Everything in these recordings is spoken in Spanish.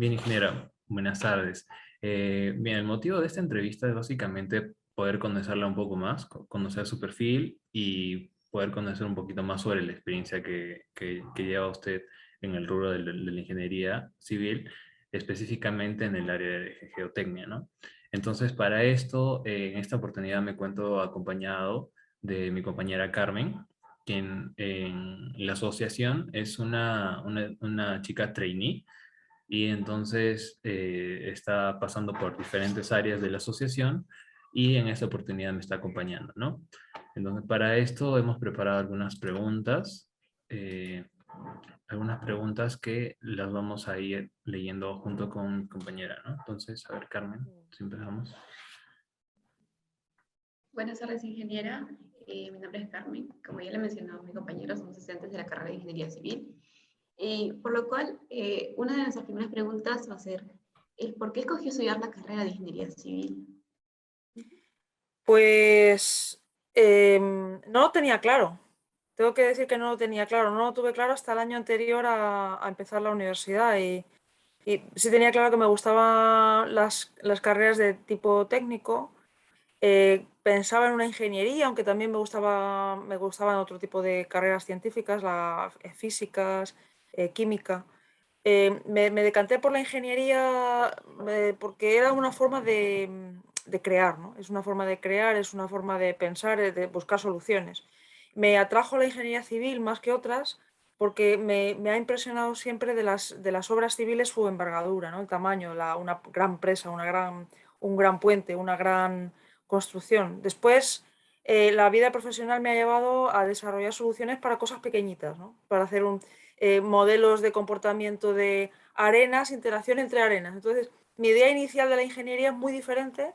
Bien, ingeniera, buenas tardes. Bien, el motivo de esta entrevista es básicamente poder conocerla un poco más, conocer su perfil y poder conocer un poquito más sobre la experiencia que lleva usted en el rubro de la ingeniería civil, específicamente en el área de geotecnia, ¿no? Entonces, para esto, en esta oportunidad me cuento acompañado de mi compañera Carmen, quien en la asociación es una chica trainee y entonces está pasando por diferentes áreas de la asociación y en esta oportunidad me está acompañando, ¿no? Entonces, para esto hemos preparado eh, algunas preguntas que las vamos a ir leyendo junto con mi compañera, ¿no? Entonces, a ver, Carmen, si empezamos. Buenas tardes, ingeniera. Mi nombre es Carmen. Como ya le mencionó mi compañero, somos estudiantes de la carrera de Ingeniería Civil. Por lo cual, una de nuestras primeras preguntas va a ser, ¿por qué escogió estudiar la carrera de Ingeniería Civil? Pues no lo tenía claro. Tengo que decir que no lo tenía claro. No lo tuve claro hasta el año anterior a empezar la universidad. Y sí tenía claro que me gustaban las carreras de tipo técnico. Pensaba en una ingeniería, aunque también me gustaban otro tipo de carreras científicas, físicas, química. Me decanté por la ingeniería porque era una forma de crear, ¿no? Es una forma de crear, es una forma de pensar, de buscar soluciones. Me atrajo la ingeniería civil más que otras porque me ha impresionado siempre de las obras civiles su envergadura, ¿no? El tamaño, una gran presa, un gran puente, una gran construcción. Después, la vida profesional me ha llevado a desarrollar soluciones para cosas pequeñitas, ¿no? Para hacer modelos de comportamiento de arenas, interacción entre arenas. Entonces, mi idea inicial de la ingeniería es muy diferente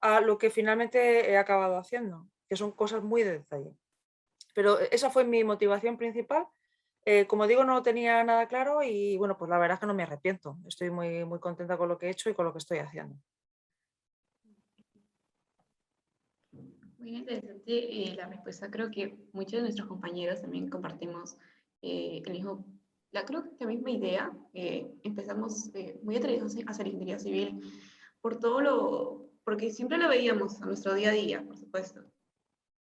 a lo que finalmente he acabado haciendo, que son cosas muy de detalle. Pero esa fue mi motivación principal. Como digo, no lo tenía nada claro y bueno, pues la verdad es que no me arrepiento. Estoy muy, muy contenta con lo que he hecho y con lo que estoy haciendo. Muy interesante la respuesta. Creo que muchos de nuestros compañeros también compartimos el mismo, creo que la misma idea. Empezamos muy atraídos hacia la Ingeniería Civil porque siempre lo veíamos a nuestro día a día, por supuesto.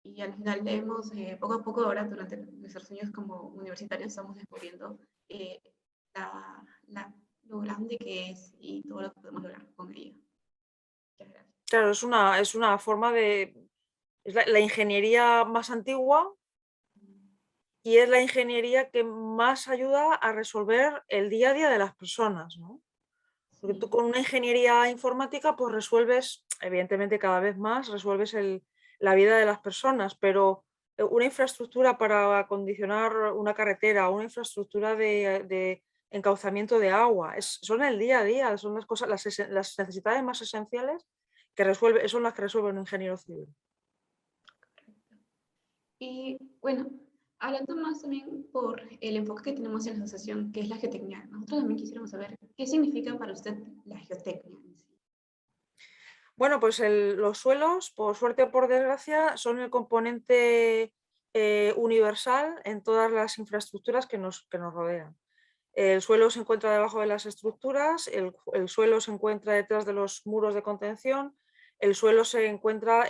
Y al final hemos, poco a poco ahora, durante nuestros años como universitarios, estamos descubriendo eh, la, lo grande que es y todo lo que podemos lograr con ella. Muchas gracias. Claro, es una forma de... Es la ingeniería más antigua y es la ingeniería que más ayuda a resolver el día a día de las personas, ¿no? Porque tú Sí, con una ingeniería informática, pues resuelves, evidentemente cada vez más, la vida de las personas, pero una infraestructura para acondicionar una carretera, una infraestructura de encauzamiento de agua, son el día a día, son las cosas, las necesidades más esenciales son las que resuelve un ingeniero civil. correcto. Y bueno, hablando más también por el enfoque que tenemos en la asociación, que es la geotecnia, nosotros también quisiéramos saber qué significa para usted la geotecnia en sí. Bueno, pues los suelos, por suerte o por desgracia, son el componente universal en todas las infraestructuras que nos rodean. El suelo se encuentra debajo de las estructuras, el suelo se encuentra detrás de los muros de contención, el suelo se encuentra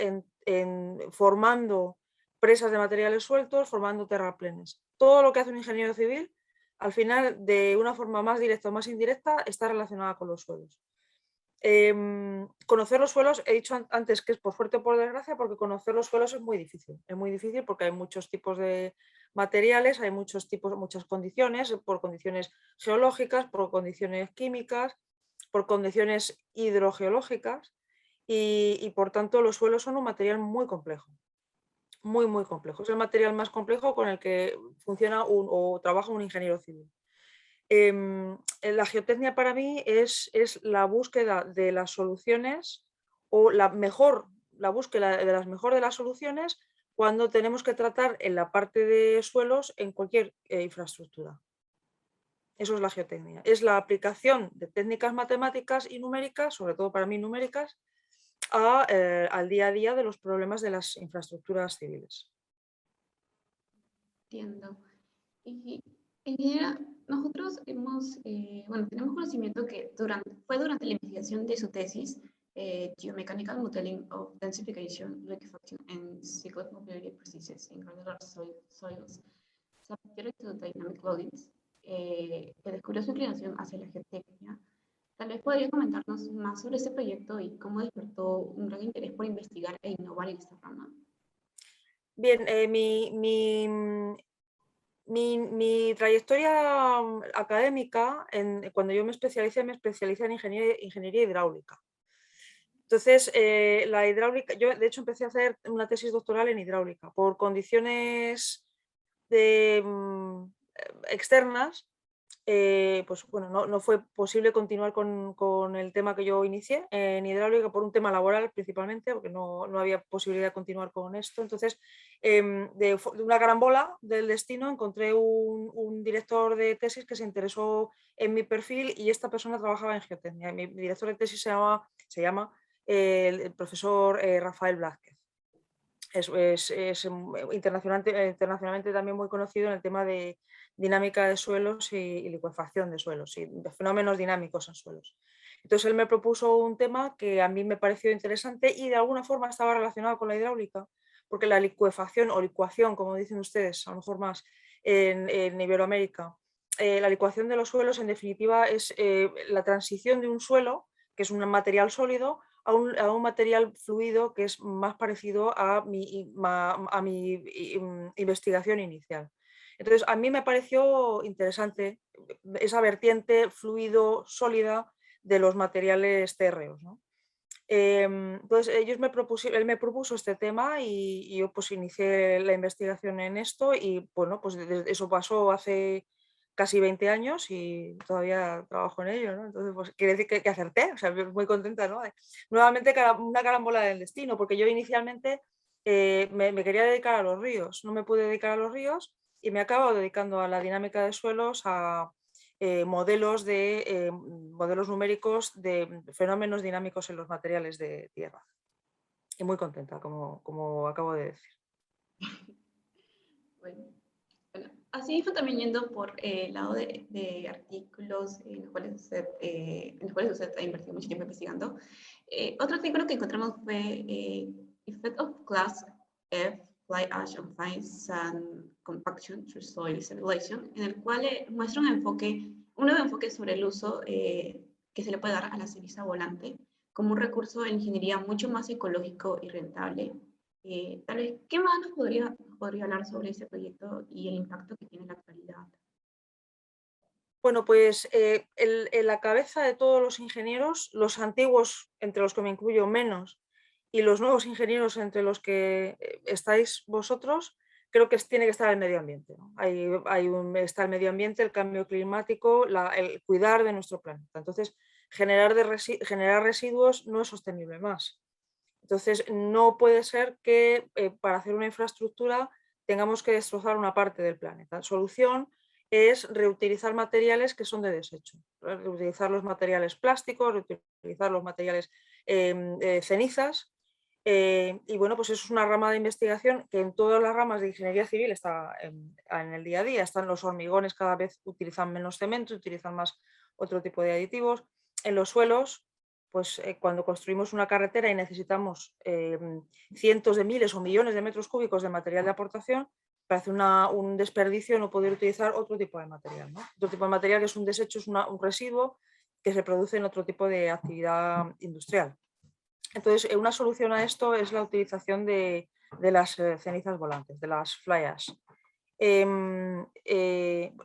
formando presas de materiales sueltos, formando terraplenes. Todo lo que hace un ingeniero civil, al final, de una forma más directa o más indirecta, está relacionada con los suelos. Conocer los suelos, he dicho antes que es por suerte o por desgracia, porque conocer los suelos es muy difícil. Es muy difícil porque hay muchos tipos de materiales, hay muchas condiciones, por condiciones geológicas, por condiciones químicas, por condiciones hidrogeológicas y por tanto los suelos son un material muy complejo, muy, muy complejo. Es el material más complejo con el que funciona o trabaja un ingeniero civil. La geotecnia para mí es la búsqueda de las soluciones o la búsqueda de las mejor de las soluciones cuando tenemos que tratar en la parte de suelos en cualquier infraestructura. Eso es la geotecnia. Es la aplicación de técnicas matemáticas y numéricas, sobre todo para mí numéricas, al día a día de los problemas de las infraestructuras civiles. Entiendo. Y En general, nosotros tenemos conocimiento que fue durante la investigación de su tesis, Geomechanical Modeling of Densification, Liquefaction, and Cyclic Mobility Processes in Granular Soils, Subject to Dynamic Loadings, que descubrió su inclinación hacia la geotecnia. Tal vez podría comentarnos más sobre este proyecto y cómo despertó un gran interés por investigar e innovar en esta rama. Bien, mi trayectoria académica, cuando yo me especialicé en ingeniería hidráulica. Entonces, la hidráulica, yo de hecho empecé a hacer una tesis doctoral en hidráulica. Por condiciones externas, pues bueno, no fue posible continuar con el tema que yo inicié en hidráulica por un tema laboral principalmente, porque no había posibilidad de continuar con esto. Entonces, de una carambola del destino encontré un director de tesis que se interesó en mi perfil y esta persona trabajaba en geotecnia. Mi director de tesis se llama el profesor Rafael Blázquez. Es internacionalmente también muy conocido en el tema de dinámica de suelos y licuefacción de suelos y de fenómenos dinámicos en suelos. Entonces él me propuso un tema que a mí me pareció interesante y de alguna forma estaba relacionado con la hidráulica, porque la licuefacción o licuación, como dicen ustedes, a lo mejor más en Iberoamérica, la licuación de los suelos en definitiva es la transición de un suelo, que es un material sólido, a un material fluido que es más parecido a mi investigación inicial. Entonces, a mí me pareció interesante esa vertiente fluido-sólida de los materiales térreos, ¿no? Entonces, él me propuso este tema y yo pues inicié la investigación en esto y bueno, pues eso pasó hace casi 20 años y todavía trabajo en ello, ¿no? Entonces, pues quiere decir que acerté, o sea, muy contenta, ¿no? Nuevamente una carambola del destino, porque yo inicialmente me quería dedicar a los ríos, no me pude dedicar a los ríos y me acabo dedicando a la dinámica de suelos, a modelos numéricos de fenómenos dinámicos en los materiales de tierra. Y muy contenta, como acabo de decir. Bueno, así fue también yendo por el lado de artículos en los cuales usted ha invertido mucho tiempo investigando. Otro artículo que encontramos fue Effect of Class F, Fly Ash on Fine Sand Compaction through Soil Simulation, en el cual muestra un nuevo enfoque sobre el uso que se le puede dar a la ceniza volante como un recurso de ingeniería mucho más ecológico y rentable. Tal vez, ¿qué más nos podría hablar sobre este proyecto y el impacto que tiene en la actualidad? Bueno, pues en la cabeza de todos los ingenieros, los antiguos, entre los que me incluyo menos, y los nuevos ingenieros, entre los que estáis vosotros, creo que tiene que estar el medio ambiente, ¿no? Está el medio ambiente, el cambio climático, el cuidar de nuestro planeta. Entonces, generar residuos no es sostenible más. Entonces, no puede ser que para hacer una infraestructura tengamos que destrozar una parte del planeta. La solución es reutilizar materiales que son de desecho, reutilizar los materiales plásticos, reutilizar los materiales cenizas. Y bueno, pues eso es una rama de investigación que en todas las ramas de ingeniería civil está en el día a día. Están los hormigones, cada vez utilizan menos cemento, utilizan más otro tipo de aditivos. En los suelos, pues cuando construimos una carretera y necesitamos cientos de miles o millones de metros cúbicos de material de aportación, parece un desperdicio no poder utilizar otro tipo de material, ¿no? Otro tipo de material que es un desecho, es un residuo que se produce en otro tipo de actividad industrial. Entonces, una solución a esto es la utilización de las cenizas volantes, de las fly ash.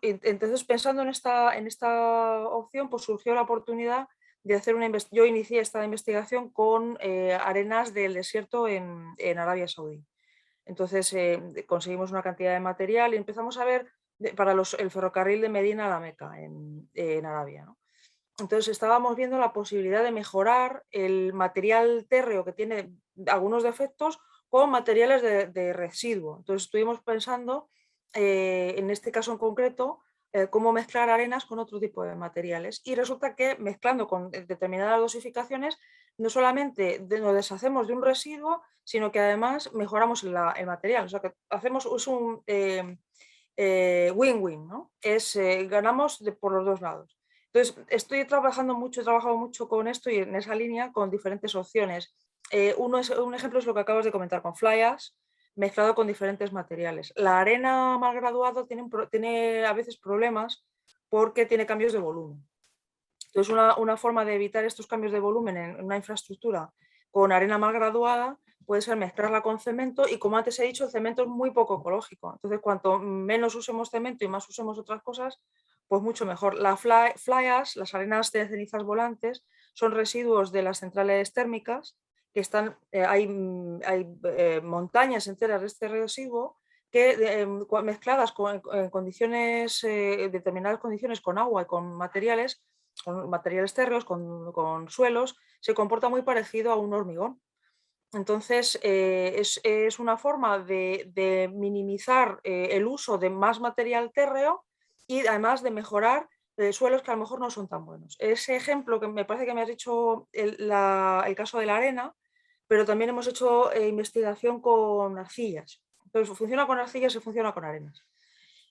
Entonces, pensando en esta opción, pues surgió la oportunidad de hacer yo inicié esta investigación con arenas del desierto en Arabia Saudí. Entonces conseguimos una cantidad de material y empezamos a ver para el ferrocarril de Medina a la Meca en Arabia, ¿no? Entonces estábamos viendo la posibilidad de mejorar el material térreo que tiene algunos defectos con materiales de residuo. Entonces estuvimos pensando, en este caso en concreto, cómo mezclar arenas con otro tipo de materiales. Y resulta que mezclando con determinadas dosificaciones, no solamente nos deshacemos de un residuo, sino que además mejoramos el material. O sea que hacemos win-win, ¿no? Ganamos por los dos lados. Entonces, he trabajado mucho con esto y en esa línea con diferentes opciones. Un ejemplo es lo que acabas de comentar con fly ash, mezclado con diferentes materiales. La arena mal graduada tiene a veces problemas porque tiene cambios de volumen. Entonces, una forma de evitar estos cambios de volumen en una infraestructura con arena mal graduada puede ser mezclarla con cemento y, como antes he dicho, el cemento es muy poco ecológico. Entonces, cuanto menos usemos cemento y más usemos otras cosas, pues mucho mejor. La fly ash, las arenas de cenizas volantes, son residuos de las centrales térmicas que hay montañas enteras de este residuo que mezcladas en condiciones, determinadas condiciones con agua y con materiales térreos, con suelos, se comporta muy parecido a un hormigón. Entonces, es una forma de minimizar el uso de más material térreo y además de mejorar suelos que a lo mejor no son tan buenos. Ese ejemplo que me parece que me has dicho el caso de la arena, pero también hemos hecho investigación con arcillas. Entonces, funciona con arcillas y funciona con arenas.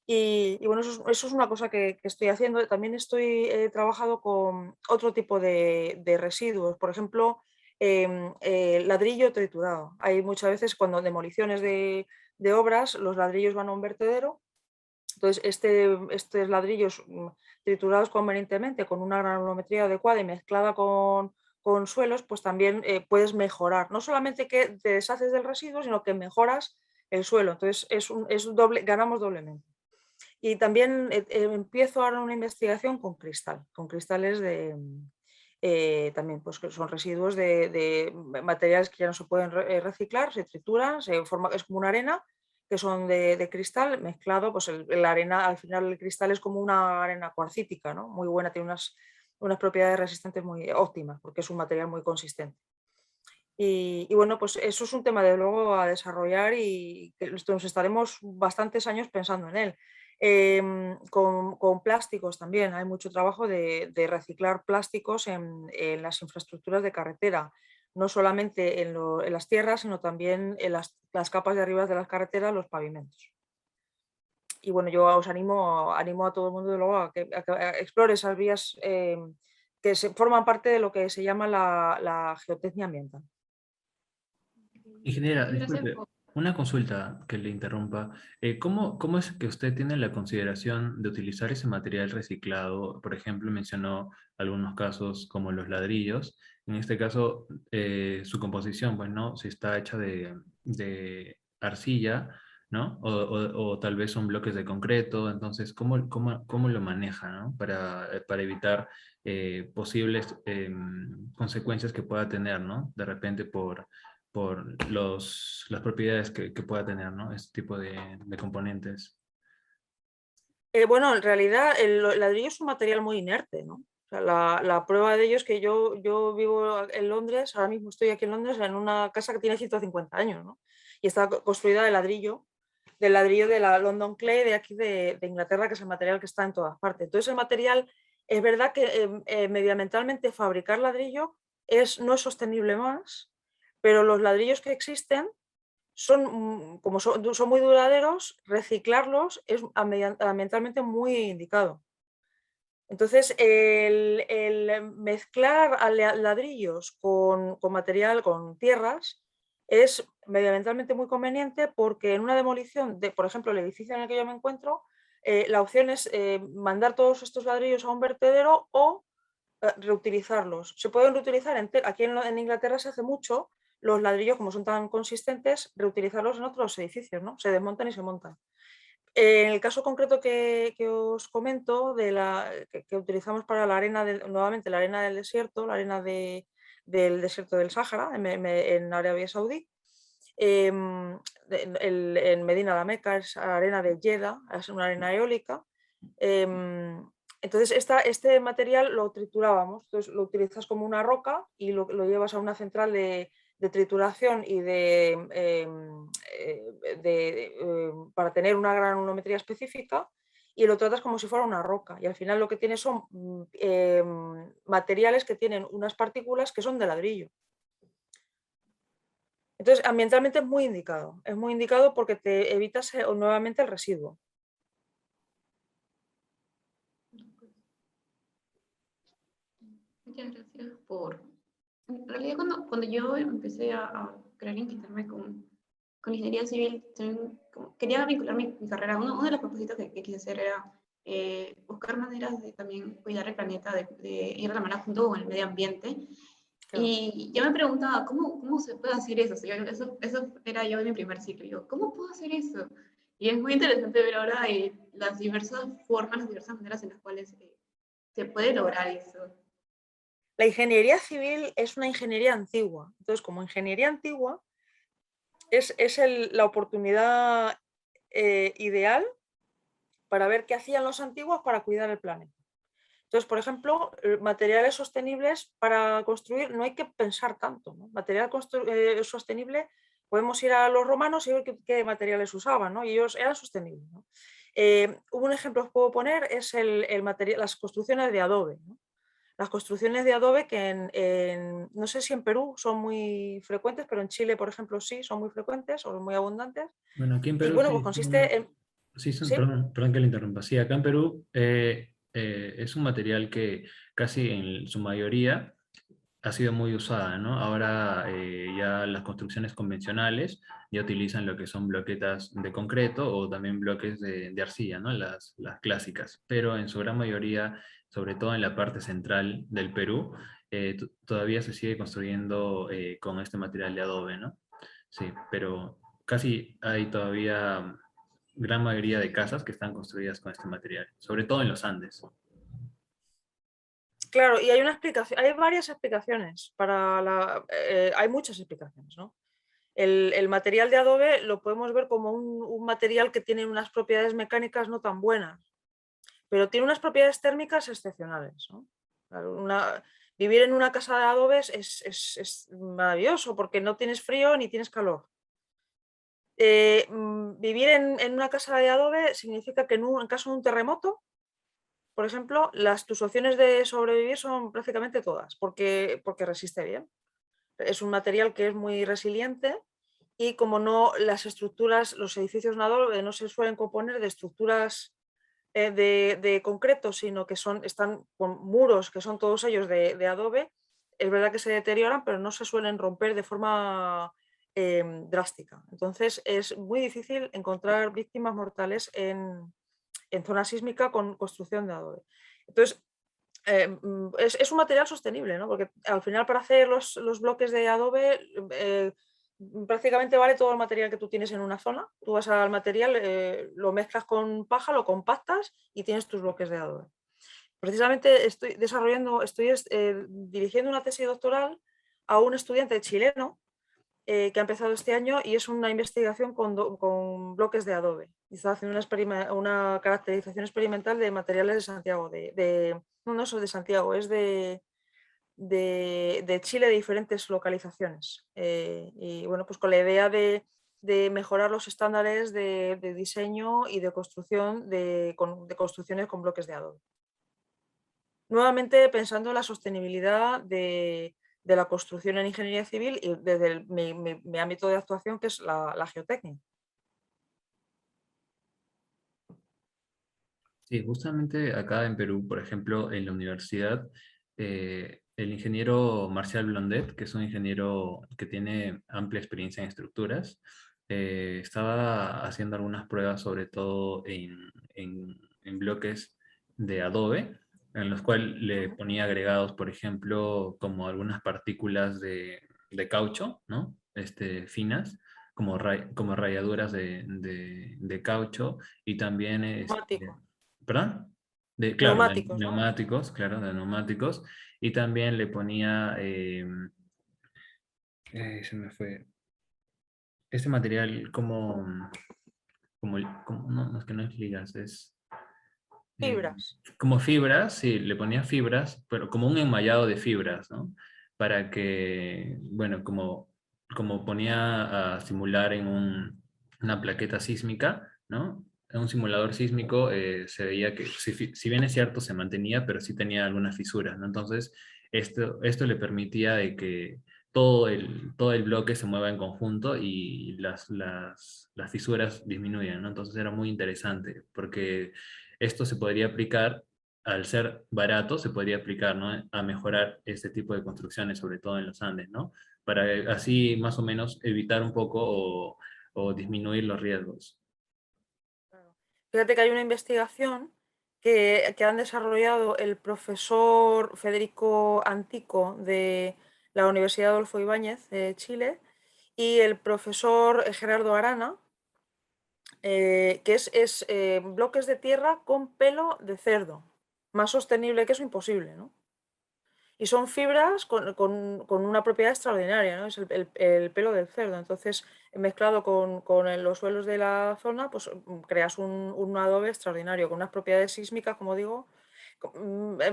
Y bueno, eso es una cosa que estoy haciendo. También he trabajado con otro tipo de residuos, por ejemplo, ladrillo triturado. Hay muchas veces cuando demoliciones de obras, los ladrillos van a un vertedero. Entonces, estos ladrillos triturados convenientemente con una granulometría adecuada y mezclada con suelos, pues también puedes mejorar. No solamente que te deshaces del residuo, sino que mejoras el suelo. Entonces, ganamos doblemente. Y también empiezo ahora una investigación con cristales también, pues que son residuos de materiales que ya no se pueden reciclar, se trituran, es como una arena, que son de cristal mezclado, pues la arena, al final el cristal es como una arena cuarcítica, ¿no? Muy buena, tiene unas propiedades resistentes muy óptimas, porque es un material muy consistente. Y bueno, pues eso es un tema de luego a desarrollar y que nos estaremos bastantes años pensando en él. Con plásticos también, hay mucho trabajo de reciclar plásticos en las infraestructuras de carretera, no solamente en las tierras, sino también en las capas de arriba de las carreteras, los pavimentos. Y bueno, yo os animo a todo el mundo luego a que explore esas vías que forman parte de lo que se llama la geotecnia ambiental. Ingeniera, Gracias disculpe, por... una consulta que le interrumpa. ¿Cómo es que usted tiene la consideración de utilizar ese material reciclado? Por ejemplo, mencionó algunos casos como los ladrillos. En este caso, su composición, pues, ¿no? Si está hecha de arcilla, ¿no? O tal vez son bloques de concreto. Entonces, ¿cómo lo maneja, ¿no? Para evitar posibles consecuencias que pueda tener, ¿no? De repente por las propiedades que pueda tener, ¿no? Este tipo de componentes. Bueno, en realidad el ladrillo es un material muy inerte, ¿no? O sea, la prueba de ello es que yo vivo en Londres, ahora mismo estoy aquí en Londres en una casa que tiene 150 años, ¿no? Y está construida del ladrillo de la London Clay de aquí de Inglaterra, que es el material que está en todas partes. Entonces el material, es verdad que medioambientalmente fabricar ladrillo no es sostenible más, pero los ladrillos que existen como son muy duraderos, reciclarlos es ambientalmente muy indicado. Entonces, el mezclar ladrillos con material, con tierras, es medioambientalmente muy conveniente porque en una demolición de, por ejemplo, el edificio en el que yo me encuentro, la opción es mandar todos estos ladrillos a un vertedero o reutilizarlos. Se pueden reutilizar, aquí en Inglaterra se hace mucho, los ladrillos como son tan consistentes, reutilizarlos en otros edificios, ¿no? Se desmontan y se montan. En el caso concreto que os comento, que utilizamos para la arena, nuevamente la arena del desierto, la arena del desierto del Sáhara, en Arabia Saudí, en Medina la Meca es arena de Jeddah, es una arena eólica. Entonces, este material lo triturábamos, entonces lo utilizas como una roca y lo llevas a una central de trituración y para tener una granulometría específica y lo tratas como si fuera una roca. Y al final lo que tienes son materiales que tienen unas partículas que son de ladrillo. Entonces, ambientalmente es muy indicado porque te evitas nuevamente el residuo. Muchas gracias por... En realidad, cuando yo empecé a querer inquietarme con ingeniería civil, también quería vincular mi carrera. Uno de los propósitos que quise hacer era buscar maneras de también cuidar el planeta, de ir de la mano junto con el medio ambiente. Claro. Y yo me preguntaba, ¿cómo se puede hacer eso? O sea, eso era yo en mi primer ciclo. Yo, ¿cómo puedo hacer eso? Y es muy interesante ver ahora las diversas formas, las diversas maneras en las cuales se puede lograr eso. La ingeniería civil es una ingeniería antigua. Entonces, como ingeniería antigua, es la oportunidad ideal para ver qué hacían los antiguos para cuidar el planeta. Entonces, por ejemplo, materiales sostenibles para construir no hay que pensar tanto, ¿no? Material sostenible, podemos ir a los romanos y ver qué materiales usaban, ¿no? Y ellos eran sostenibles, ¿no? Un ejemplo que os puedo poner es las construcciones de adobe, ¿no? Las construcciones de adobe que no sé si en Perú son muy frecuentes, pero en Chile, por ejemplo, sí, son muy frecuentes o muy abundantes. Bueno, aquí en Y Perú bueno, pues sí, consiste en... sí ¿Sí? perdón, perdón que le interrumpa. Sí, acá en Perú es un material que casi en su mayoría ha sido muy usada, ¿no? Ahora ya las construcciones convencionales ya utilizan lo que son bloquetas de concreto o también bloques de arcilla, ¿no? Las clásicas, pero en su gran mayoría, sobre todo en la parte central del Perú, todavía se sigue construyendo con este material de adobe, ¿no? Sí, pero casi hay todavía gran mayoría de casas que están construidas con este material, sobre todo en los Andes. Claro, y hay una explicación, hay varias explicaciones hay muchas explicaciones, ¿no? El material de adobe lo podemos ver como un material que tiene unas propiedades mecánicas no tan buenas, pero tiene unas propiedades térmicas excepcionales, ¿no? Claro, vivir en una casa de adobes es maravilloso porque no tienes frío ni tienes calor. Vivir en una casa de adobe significa que en caso de un terremoto, por ejemplo, tus opciones de sobrevivir son prácticamente todas, porque resiste bien. Es un material que es muy resiliente y como no las estructuras, los edificios no se suelen componer de estructuras de concreto, sino que están con muros que son todos ellos de adobe, es verdad que se deterioran, pero no se suelen romper de forma drástica. Entonces es muy difícil encontrar víctimas mortales en zona sísmica con construcción de adobe. Entonces, es un material sostenible, ¿no? Porque al final para hacer los bloques de adobe prácticamente vale todo el material que tú tienes en una zona. Tú vas al material, lo mezclas con paja, lo compactas y tienes tus bloques de adobe. Precisamente estoy dirigiendo una tesis doctoral a un estudiante chileno que ha empezado este año y es una investigación con bloques de adobe. Y está haciendo una caracterización experimental de materiales de Santiago, no es de Santiago, es de Chile, de diferentes localizaciones. Y bueno, pues con la idea de mejorar los estándares de diseño y de construcción de construcciones con bloques de adobe. Nuevamente pensando en la sostenibilidad de la construcción en ingeniería civil y desde mi ámbito de actuación, que es la geotecnia. Sí, justamente acá en Perú, por ejemplo, en la universidad, el ingeniero Marcial Blondet, que es un ingeniero que tiene amplia experiencia en estructuras, estaba haciendo algunas pruebas, sobre todo en bloques de adobe, en los cuales le ponía agregados, por ejemplo, como algunas partículas de caucho, ¿no? Finas, como rayaduras de caucho, y también Neumático, ¿perdón? Claro, de neumáticos, ¿no? neumáticos, claro, de neumáticos. Y también le ponía, se me fue, este material no, no, es que no es ligas, es Fibras. como fibras, sí, le ponía fibras, pero como un enmallado de fibras, ¿no? Para que, bueno, como ponía a simular en una plaqueta sísmica, ¿no? En un simulador sísmico se veía que, si bien es cierto, se mantenía, pero sí tenía algunas fisuras, ¿no? Entonces, esto le permitía de que todo el bloque se mueva en conjunto y las fisuras disminuyan, ¿no? Entonces era muy interesante, porque esto se podría aplicar al ser barato se podría aplicar, ¿no? A mejorar este tipo de construcciones, sobre todo en los Andes, ¿no? Para así más o menos evitar un poco o disminuir los riesgos. Claro. Fíjate que hay una investigación que han desarrollado el profesor Federico Antico de la Universidad Adolfo Ibáñez de Chile y el profesor Gerardo Arana, que es bloques de tierra con pelo de cerdo. Más sostenible que eso, imposible, ¿no? Y son fibras con una propiedad extraordinaria, ¿no? Es el pelo del cerdo. Entonces, mezclado con los suelos de la zona, pues creas un adobe extraordinario, con unas propiedades sísmicas, como digo.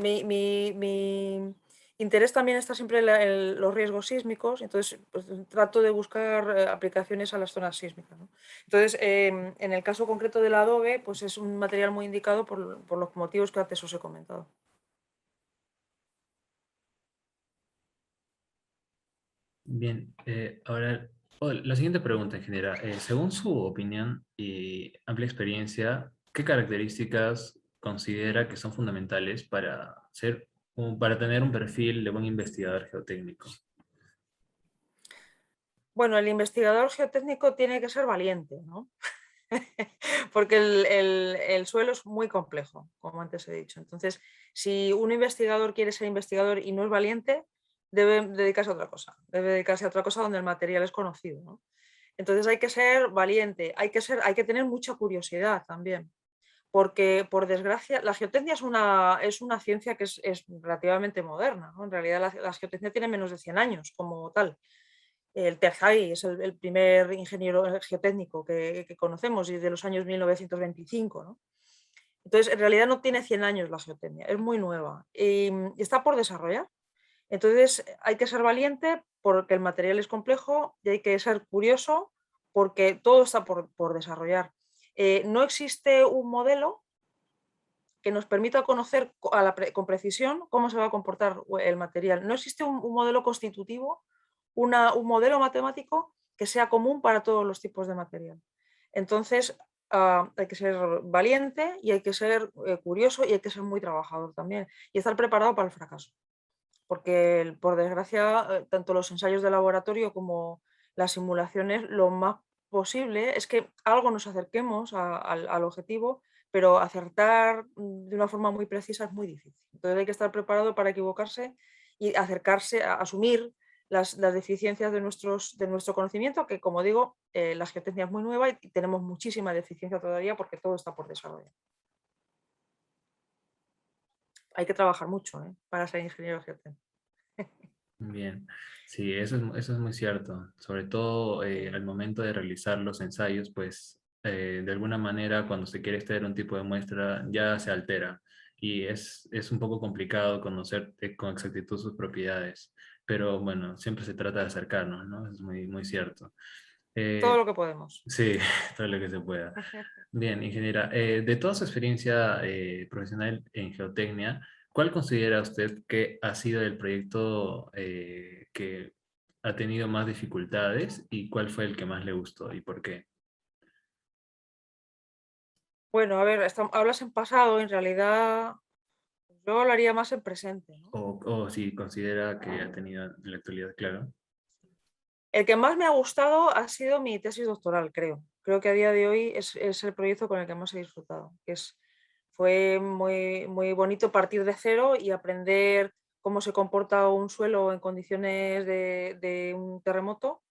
Mi interés también está siempre en los riesgos sísmicos, entonces pues, trato de buscar aplicaciones a las zonas sísmicas, ¿no? Entonces, en el caso concreto del adobe, pues es un material muy indicado por los motivos que antes os he comentado. Bien, ahora la siguiente pregunta en general. Según su opinión y amplia experiencia, ¿qué características considera que son fundamentales para para tener un perfil de buen investigador geotécnico? Bueno, el investigador geotécnico tiene que ser valiente, ¿no? Porque el suelo es muy complejo, como antes he dicho. Entonces, si un investigador quiere ser investigador y no es valiente, debe dedicarse a otra cosa. Debe dedicarse a otra cosa donde el material es conocido, ¿no? Entonces hay que ser valiente, hay que tener mucha curiosidad también. Porque, por desgracia, la geotecnia es una ciencia que es relativamente moderna, ¿no? En realidad la geotecnia tiene menos de 100 años como tal. El Terjai es el primer ingeniero geotécnico que conocemos y de los años 1925, ¿no? Entonces, en realidad no tiene 100 años la geotecnia, es muy nueva y está por desarrollar. Entonces, hay que ser valiente porque el material es complejo y hay que ser curioso porque todo está por desarrollar. No existe un modelo que nos permita conocer con precisión cómo se va a comportar el material. No existe un modelo constitutivo, un modelo matemático que sea común para todos los tipos de material. Entonces, hay que ser valiente y hay que ser curioso y hay que ser muy trabajador también y estar preparado para el fracaso. Porque, por desgracia, tanto los ensayos de laboratorio como las simulaciones, lo más posible es que algo nos acerquemos al objetivo, pero acertar de una forma muy precisa es muy difícil. Entonces hay que estar preparado para equivocarse y acercarse a asumir las deficiencias de nuestro conocimiento, que como digo, la geotecnia es muy nueva y tenemos muchísima deficiencia todavía porque todo está por desarrollar. Hay que trabajar mucho, para ser ingeniero geotécnico. Bien, sí, eso es muy cierto. Sobre todo al momento de realizar los ensayos, pues de alguna manera cuando se quiere extraer un tipo de muestra ya se altera y es un poco complicado conocer con exactitud sus propiedades. Pero bueno, siempre se trata de acercarnos, ¿no? Es muy cierto. Todo Eh, lo que podemos. sí, todo lo que se pueda. Bien, ingeniera, de toda su experiencia profesional en geotecnia, ¿cuál considera usted que ha sido el proyecto que ha tenido más dificultades y cuál fue el que más le gustó y por qué? Bueno, a ver, hablas en pasado, en realidad yo hablaría más en presente, ¿no? O si considera que ha tenido en la actualidad, claro. El que más me ha gustado ha sido mi tesis doctoral, creo. Creo que a día de hoy es el proyecto con el que más he disfrutado. Fue muy bonito partir de cero y aprender cómo se comporta un suelo en condiciones de un terremoto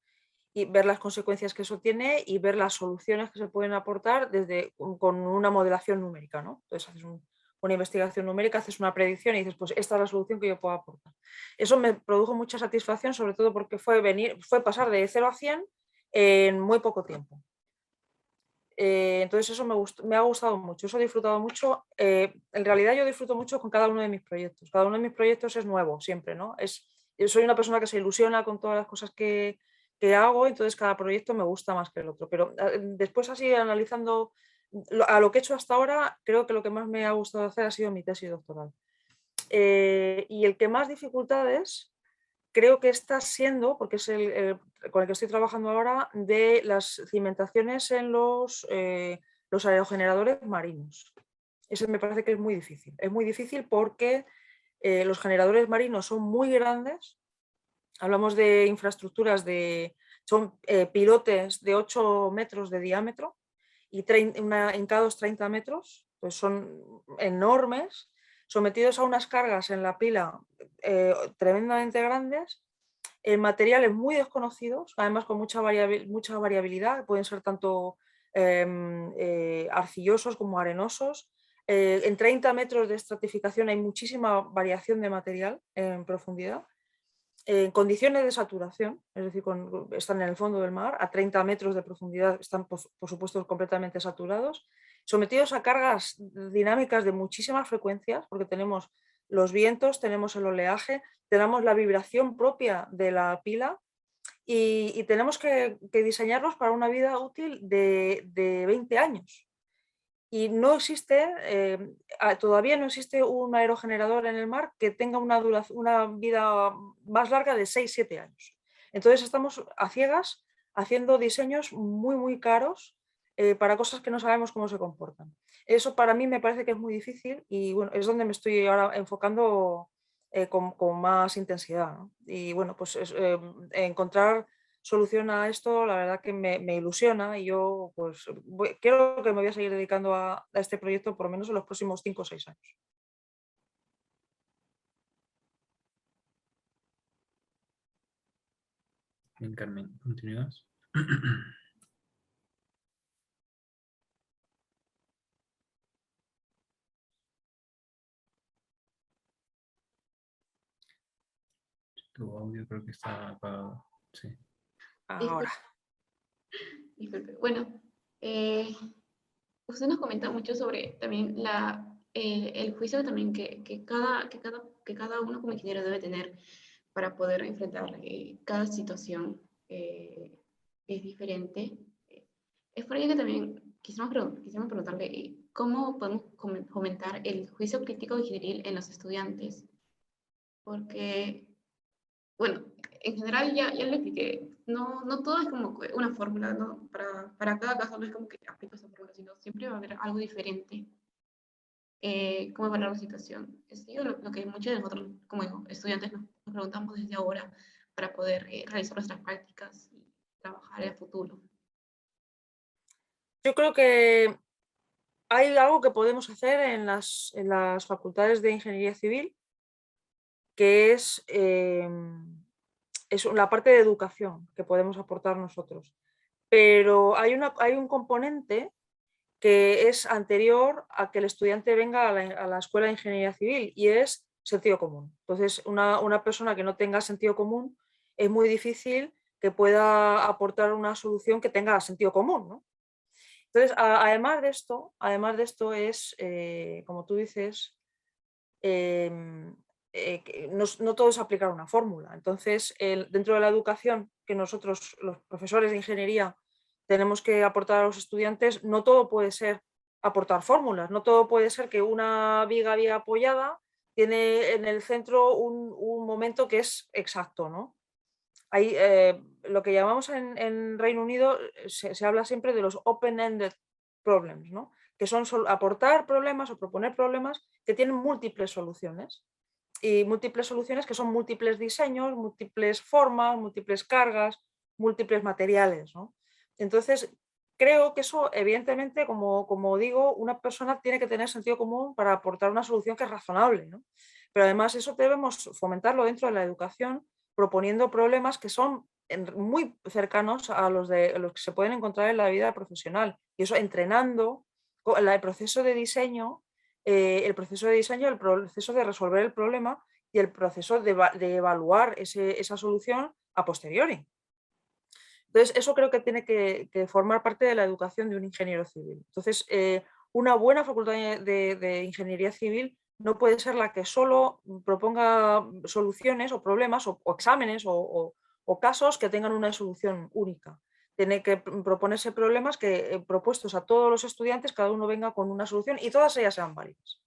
y ver las consecuencias que eso tiene y ver las soluciones que se pueden aportar con una modelación numérica, ¿no? Entonces haces una investigación numérica, haces una predicción y dices, pues esta es la solución que yo puedo aportar. Eso me produjo mucha satisfacción, sobre todo porque fue pasar de 0 a 100 en muy poco tiempo. Entonces eso me ha gustado mucho, eso he disfrutado mucho. En realidad yo disfruto mucho con cada uno de mis proyectos. Cada uno de mis proyectos es nuevo siempre, ¿no? Yo soy una persona que se ilusiona con todas las cosas que hago, entonces cada proyecto me gusta más que el otro. Pero después así analizando a lo que he hecho hasta ahora, creo que lo que más me ha gustado hacer ha sido mi tesis doctoral. Y el que más dificultades creo que está siendo, porque es con el que estoy trabajando ahora, de las cimentaciones en los aerogeneradores marinos. Ese me parece que es muy difícil. Es muy difícil porque los generadores marinos son muy grandes. Hablamos de infraestructuras son pilotes de 8 metros de diámetro y hincados 30 metros, pues son enormes, sometidos a unas cargas en la pila tremendamente grandes, en materiales muy desconocidos, además con mucha variabilidad, pueden ser tanto arcillosos como arenosos. En 30 metros de estratificación hay muchísima variación de material en profundidad. En condiciones de saturación, es decir, están en el fondo del mar, a 30 metros de profundidad están, por supuesto, completamente saturados, sometidos a cargas dinámicas de muchísimas frecuencias, porque tenemos los vientos, tenemos el oleaje, tenemos la vibración propia de la pila y tenemos que diseñarlos para una vida útil de 20 años. Y no existe, todavía no existe un aerogenerador en el mar que tenga una vida más larga de 6-7 años. Entonces estamos a ciegas haciendo diseños muy, muy caros para cosas que no sabemos cómo se comportan. Eso para mí me parece que es muy difícil y bueno, es donde me estoy ahora enfocando con más intensidad, ¿no? Y bueno, pues encontrar solución a esto, la verdad que me ilusiona y yo pues creo que me voy a seguir dedicando a este proyecto por lo menos en los próximos 5 o 6 años. Bien, Carmen, ¿continúas? Tu audio creo que está apagado. Sí. Ahora. Disculpe. Bueno, usted nos comenta mucho sobre también el juicio también que cada uno como ingeniero debe tener para poder enfrentar cada situación es diferente. Es por ello que también quisiéramos preguntarle cómo podemos fomentar el juicio crítico ingenieril en los estudiantes, porque, bueno, en general ya le expliqué, no todo es como que una fórmula, ¿no? Para cada caso no es como que aplico esa fórmula, sino siempre va a haber algo diferente. ¿Cómo evaluar la situación? Es lo que muchos de nosotros como estudiantes nos preguntamos desde ahora para poder realizar nuestras prácticas y trabajar en el futuro. Yo creo que hay algo que podemos hacer en las facultades de ingeniería civil, que es la parte de educación que podemos aportar nosotros. Pero hay un componente que es anterior a que el estudiante venga a la escuela de ingeniería civil y es sentido común. Entonces, una persona que no tenga sentido común es muy difícil que pueda aportar una solución que tenga sentido común, ¿no? Entonces, además de esto es, como tú dices, no todo es aplicar una fórmula. Entonces, dentro de la educación que nosotros, los profesores de ingeniería, tenemos que aportar a los estudiantes, no todo puede ser aportar fórmulas, no todo puede ser que una viga bien apoyada tiene en el centro un momento que es exacto, ¿no? Hay, lo que llamamos en Reino Unido, se habla siempre de los open-ended problems, ¿no? Que son aportar problemas o proponer problemas que tienen múltiples soluciones. Y múltiples soluciones que son múltiples diseños, múltiples formas, múltiples cargas, múltiples materiales, ¿no? Entonces, creo que eso, evidentemente, como digo, una persona tiene que tener sentido común para aportar una solución que es razonable, ¿no? Pero además eso debemos fomentarlo dentro de la educación, proponiendo problemas que son muy cercanos a los que se pueden encontrar en la vida profesional. Y eso entrenando el proceso de diseño, el proceso de resolver el problema y el proceso de evaluar esa solución a posteriori. Entonces, eso creo que tiene que formar parte de la educación de un ingeniero civil. Entonces, una buena facultad de ingeniería civil no puede ser la que solo proponga soluciones o problemas o exámenes o casos que tengan una solución única. Tiene que proponerse problemas que, propuestos a todos los estudiantes, cada uno venga con una solución y todas ellas sean válidas.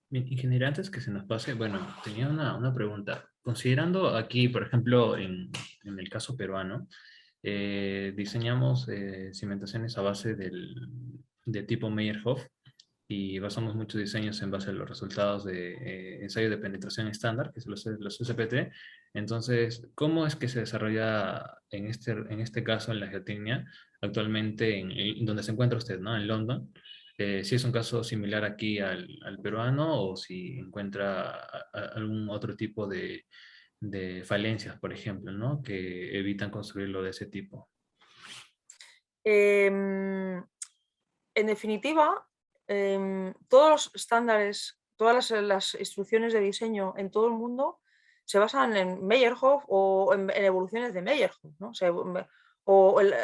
Bien, ingeniero, antes que se nos pase, bueno, tenía una pregunta. Considerando aquí, por ejemplo, en el caso peruano, diseñamos cimentaciones a base de tipo Meyerhof y basamos muchos diseños en base a los resultados de ensayos de penetración estándar, que son los SPT. Entonces, ¿cómo es que se desarrolla en este caso en la geotecnia actualmente en donde se encuentra usted, ¿no? En London? Si es un caso similar aquí al peruano o si encuentra algún otro tipo de falencias, por ejemplo, ¿no? Que evitan construirlo de ese tipo. Em, en definitiva, todos los estándares, todas las instrucciones de diseño en todo el mundo se basan en Meyerhof o en evoluciones de Meyerhof, ¿no?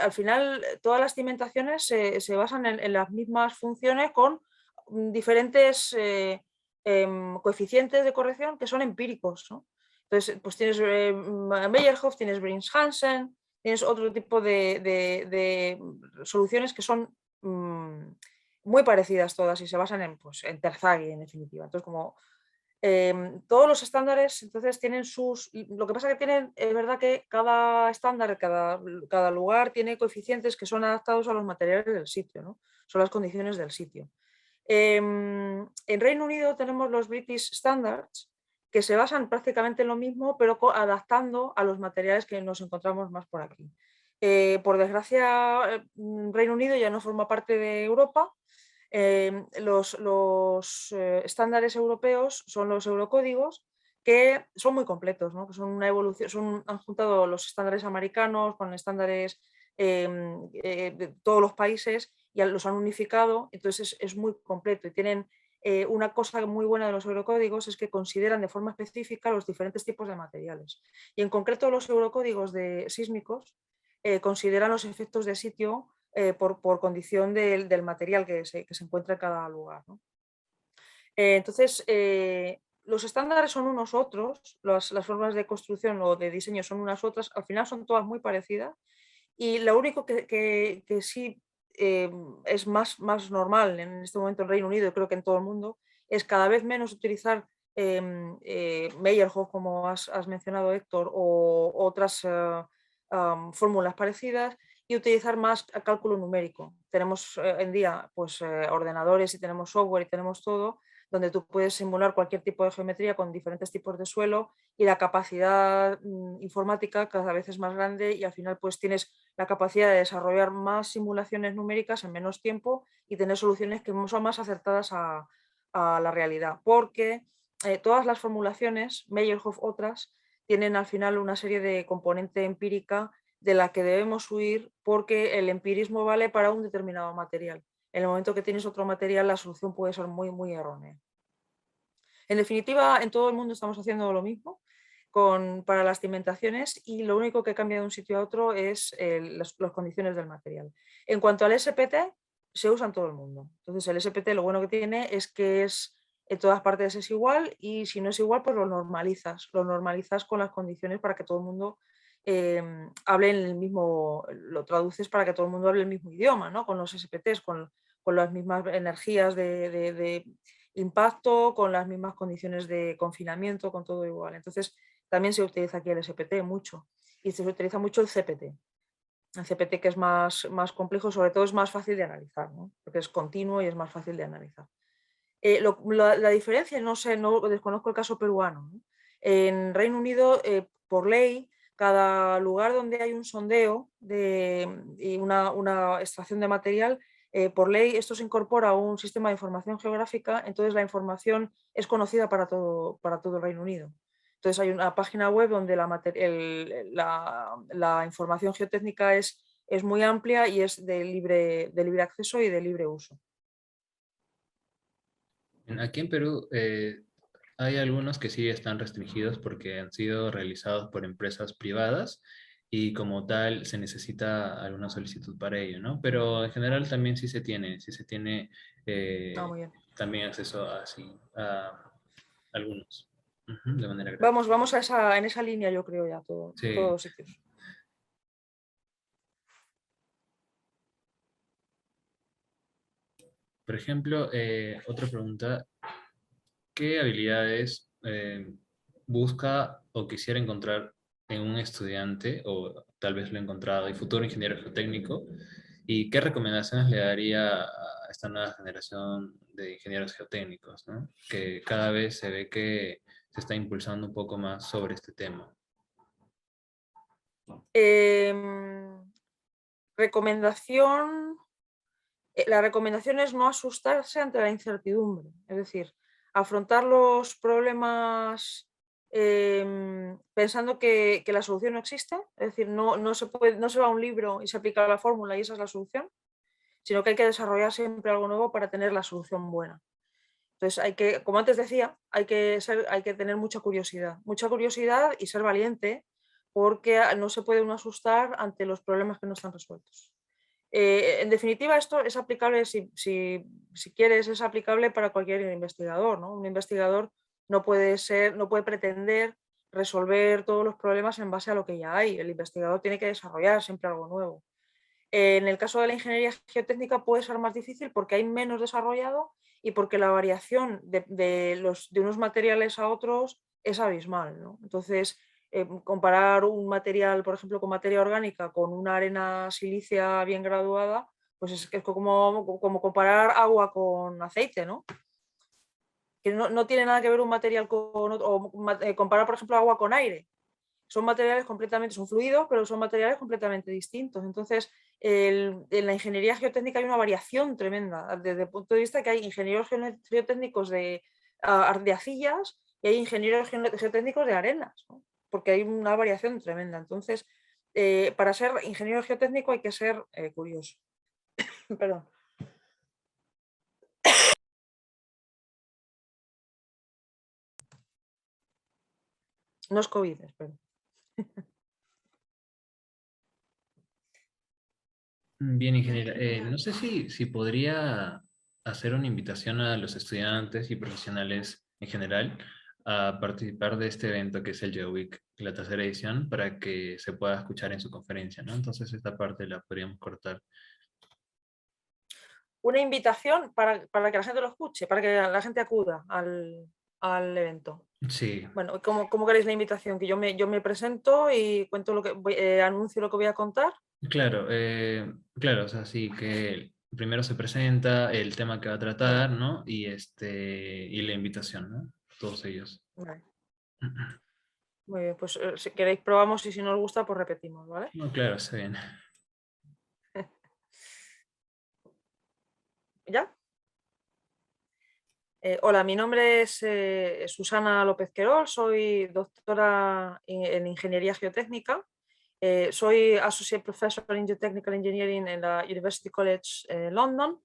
Al final, todas las cimentaciones se basan en las mismas funciones con diferentes coeficientes de corrección que son empíricos, ¿no? Entonces, pues tienes Meyerhof, tienes Brins-Hansen, tienes otro tipo de soluciones que son muy parecidas todas y se basan en Terzaghi, en definitiva. Entonces, como todos los estándares, entonces tienen sus... Lo que pasa que tienen, es verdad que cada estándar, cada lugar tiene coeficientes que son adaptados a los materiales del sitio, ¿no? Son las condiciones del sitio. En Reino Unido tenemos los British Standards, que se basan prácticamente en lo mismo, pero adaptando a los materiales que nos encontramos más por aquí. Por desgracia, Reino Unido ya no forma parte de Europa. Los estándares europeos son los eurocódigos, que son muy completos, ¿no? Que son una evolución, han juntado los estándares americanos con estándares de todos los países y los han unificado, entonces es muy completo y tienen una cosa muy buena de los eurocódigos es que consideran de forma específica los diferentes tipos de materiales. Y en concreto los eurocódigos de sísmicos consideran los efectos de sitio por condición del material que se encuentra en cada lugar, ¿no? Entonces, los estándares son unos otros, las formas de construcción o de diseño son unas otras, al final son todas muy parecidas y lo único que sí es más normal en este momento en Reino Unido, y creo que en todo el mundo, es cada vez menos utilizar Meyerhof, como has mencionado, Héctor, o otras fórmulas parecidas, y utilizar más cálculo numérico. Tenemos en día pues, ordenadores y tenemos software y tenemos todo, donde tú puedes simular cualquier tipo de geometría con diferentes tipos de suelo y la capacidad informática cada vez es más grande y al final pues tienes la capacidad de desarrollar más simulaciones numéricas en menos tiempo y tener soluciones que son más acertadas a la realidad, porque todas las formulaciones, Meyerhof otras, tienen al final una serie de componente empírica de la que debemos huir porque el empirismo vale para un determinado material. En el momento que tienes otro material, la solución puede ser muy errónea. En definitiva, en todo el mundo estamos haciendo lo mismo para las cimentaciones y lo único que cambia de un sitio a otro es las condiciones del material. En cuanto al SPT, se usa en todo el mundo. Entonces, el SPT lo bueno que tiene es que en todas partes es igual y si no es igual, pues lo normalizas con las condiciones para que todo el mundo hable en el mismo, lo traduces para que todo el mundo hable el mismo idioma, ¿no? Con los SPTs, con las mismas energías de impacto, con las mismas condiciones de confinamiento, con todo igual. Entonces, también se utiliza aquí el SPT mucho y se utiliza mucho el CPT. El CPT que es más complejo, sobre todo es más fácil de analizar, ¿no? Porque es continuo y es más fácil de analizar. La diferencia, no sé, no desconozco el caso peruano, ¿no? En Reino Unido, por ley, cada lugar donde hay un sondeo y una extracción de material, por ley esto se incorpora a un sistema de información geográfica, entonces la información es conocida para todo el Reino Unido. Entonces hay una página web donde la información geotécnica es muy amplia y es de libre acceso y de libre uso. Aquí en Perú hay algunos que sí están restringidos porque han sido realizados por empresas privadas y como tal se necesita alguna solicitud para ello, ¿no? Pero en general también sí se tiene Muy bien. también acceso a algunos, de manera gratuita. Vamos en esa línea, yo creo, ya Sí. en todos los sitios. Por ejemplo, otra pregunta, ¿qué habilidades busca o quisiera encontrar en un estudiante o tal vez lo he encontrado, y futuro ingeniero geotécnico, y qué recomendaciones le daría a esta nueva generación de ingenieros geotécnicos, ¿no? Que cada vez se ve que se está impulsando un poco más sobre este tema. Recomendación, la recomendación es no asustarse ante la incertidumbre, es decir, afrontar los problemas pensando que la solución no existe, es decir, no se va a un libro y se aplica la fórmula y esa es la solución, sino que hay que desarrollar siempre algo nuevo para tener la solución buena. Entonces, hay que, como antes decía, hay que tener mucha curiosidad y ser valiente, porque no se puede uno asustar ante los problemas que no están resueltos. En definitiva, esto es aplicable, si quieres, es aplicable para cualquier investigador, ¿no? Un investigador no puede pretender resolver todos los problemas en base a lo que ya hay. El investigador tiene que desarrollar siempre algo nuevo. En el caso de la ingeniería geotécnica puede ser más difícil porque hay menos desarrollado y porque la variación de unos materiales a otros es abismal, ¿no? Entonces, comparar un material, por ejemplo, con materia orgánica con una arena silicia bien graduada, pues es como comparar agua con aceite, ¿no? Que no tiene nada que ver un material con otro, o comparar, por ejemplo, agua con aire. Son materiales completamente, son fluidos, pero son materiales completamente distintos. Entonces, en la ingeniería geotécnica hay una variación tremenda, desde el punto de vista que hay ingenieros geotécnicos de arcillas y hay ingenieros geotécnicos de arenas, ¿no? Porque hay una variación tremenda. Entonces, para ser ingeniero geotécnico hay que ser curioso. Perdón. No es COVID, espero. Bien, ingeniera. No sé si podría hacer una invitación a los estudiantes y profesionales en general a participar de este evento que es el GeoWeek, la tercera edición, para que se pueda escuchar en su conferencia, ¿no? Entonces esta parte la podríamos cortar. Una invitación para que la gente lo escuche, para que la gente acuda al evento. Sí. Bueno, ¿cómo queréis la invitación? Que yo me presento y cuento anuncio lo que voy a contar. Claro, claro, o sea, sí, que primero se presenta el tema que va a tratar, ¿no? Y la invitación, ¿no? Todos ellos. Vale. Muy bien, pues si queréis probamos y si no os gusta, pues repetimos, ¿vale? No, claro, está bien. ¿Ya? Hola, mi nombre es Susana López Querol, soy doctora en Ingeniería Geotécnica. Soy Associate Professor in Geotechnical Engineering en la University College London.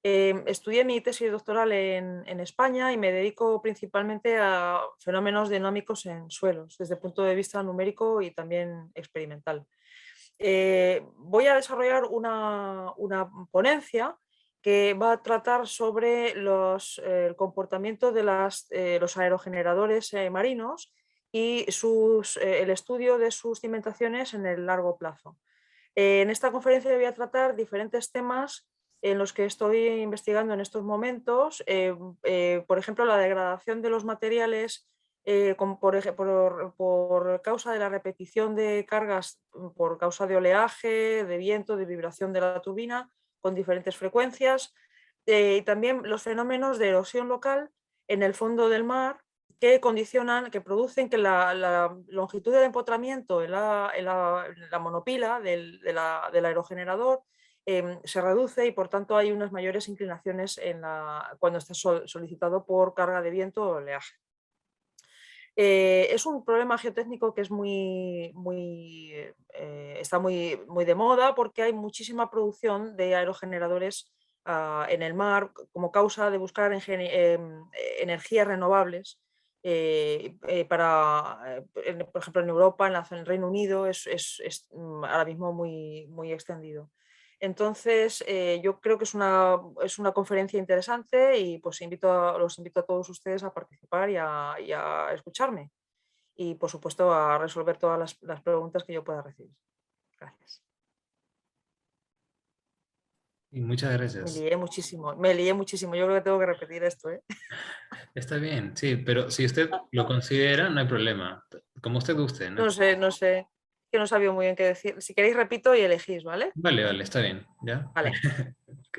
Estudié mi tesis doctoral en España y me dedico principalmente a fenómenos dinámicos en suelos, desde el punto de vista numérico y también experimental. Voy a desarrollar una ponencia que va a tratar sobre el comportamiento de los aerogeneradores marinos y el estudio de sus cimentaciones en el largo plazo. En esta conferencia voy a tratar diferentes temas en los que estoy investigando en estos momentos, por ejemplo, la degradación de los materiales por causa de la repetición de cargas, por causa de oleaje, de viento, de vibración de la turbina con diferentes frecuencias, y también los fenómenos de erosión local en el fondo del mar que producen que la longitud del empotramiento en la monopila del aerogenerador se reduce y por tanto hay unas mayores inclinaciones cuando está solicitado por carga de viento o oleaje. Es un problema geotécnico que es está muy de moda porque hay muchísima producción de aerogeneradores en el mar como causa de buscar energías renovables. Por ejemplo, en Europa, en el Reino Unido, es ahora mismo muy extendido. Entonces, yo creo que es una conferencia interesante y pues los invito a todos ustedes a participar y a escucharme. Y, por supuesto, a resolver todas las preguntas que yo pueda recibir. Gracias. Y muchas Me gracias. lié muchísimo. Yo creo que tengo que repetir esto, ¿eh? Está bien, sí, pero si usted lo considera, no hay problema. Como usted guste, ¿no? No sé. que no sabía muy bien qué decir. Si queréis repito y elegís, ¿vale? Vale, vale, está bien, ¿ya? Vale. Ok.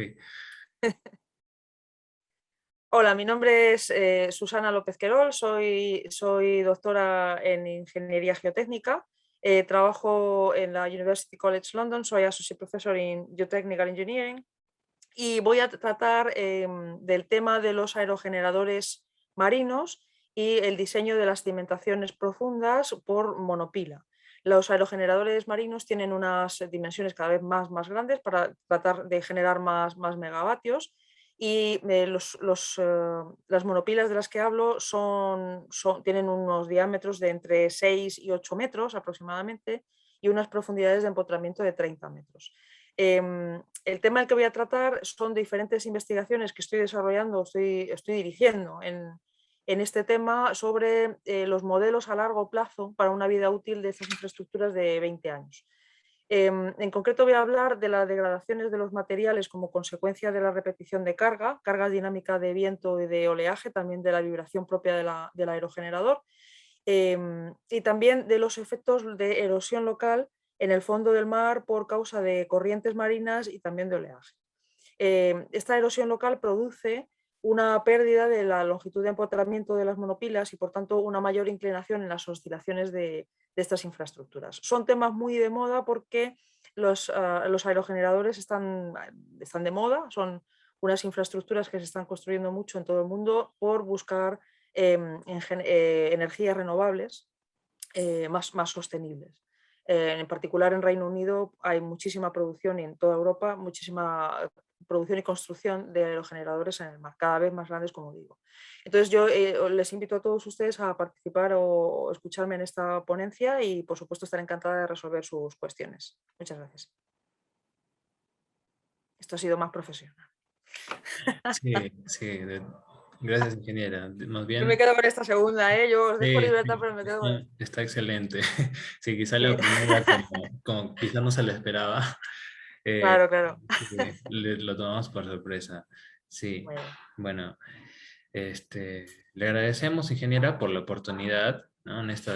Hola, mi nombre es Susana López Querol, soy doctora en Ingeniería Geotécnica, trabajo en la University College London, soy Associate Professor in Geotechnical Engineering y voy a tratar del tema de los aerogeneradores marinos y el diseño de las cimentaciones profundas por monopila. Los aerogeneradores marinos tienen unas dimensiones cada vez más grandes para tratar de generar más megavatios y las monopilas de las que hablo tienen unos diámetros de entre 6 y 8 metros aproximadamente y unas profundidades de empotramiento de 30 metros. El tema del que voy a tratar son diferentes investigaciones que estoy desarrollando, estoy dirigiendo en este tema sobre los modelos a largo plazo para una vida útil de estas infraestructuras de 20 años. En concreto voy a hablar de las degradaciones de los materiales como consecuencia de la repetición de carga dinámica de viento y de oleaje, también de la vibración propia del aerogenerador y también de los efectos de erosión local en el fondo del mar por causa de corrientes marinas y también de oleaje. Esta erosión local produce una pérdida de la longitud de empotramiento de las monopilas y por tanto una mayor inclinación en las oscilaciones de estas infraestructuras. Son temas muy de moda porque los aerogeneradores están de moda, son unas infraestructuras que se están construyendo mucho en todo el mundo por buscar energías renovables más sostenibles. En particular en Reino Unido hay muchísima producción y en toda Europa muchísima producción y construcción de aerogeneradores en el mar, cada vez más grandes, como digo. Entonces yo les invito a todos ustedes a participar o escucharme en esta ponencia y por supuesto estaré encantada de resolver sus cuestiones. Muchas gracias. Esto ha sido más profesional. Sí, sí, gracias, ingeniera. Más Yo me bien, quedo con esta segunda, yo os dejo sí, libertad, sí, pero me quedo con no, esta. está excelente. Sí, quizá Sí, la primera como quizá no se lo esperaba, eh, claro, claro. sí, lo tomamos por sorpresa. Sí, Bueno. bueno, le agradecemos, ingeniera, por la oportunidad, ¿no? En esta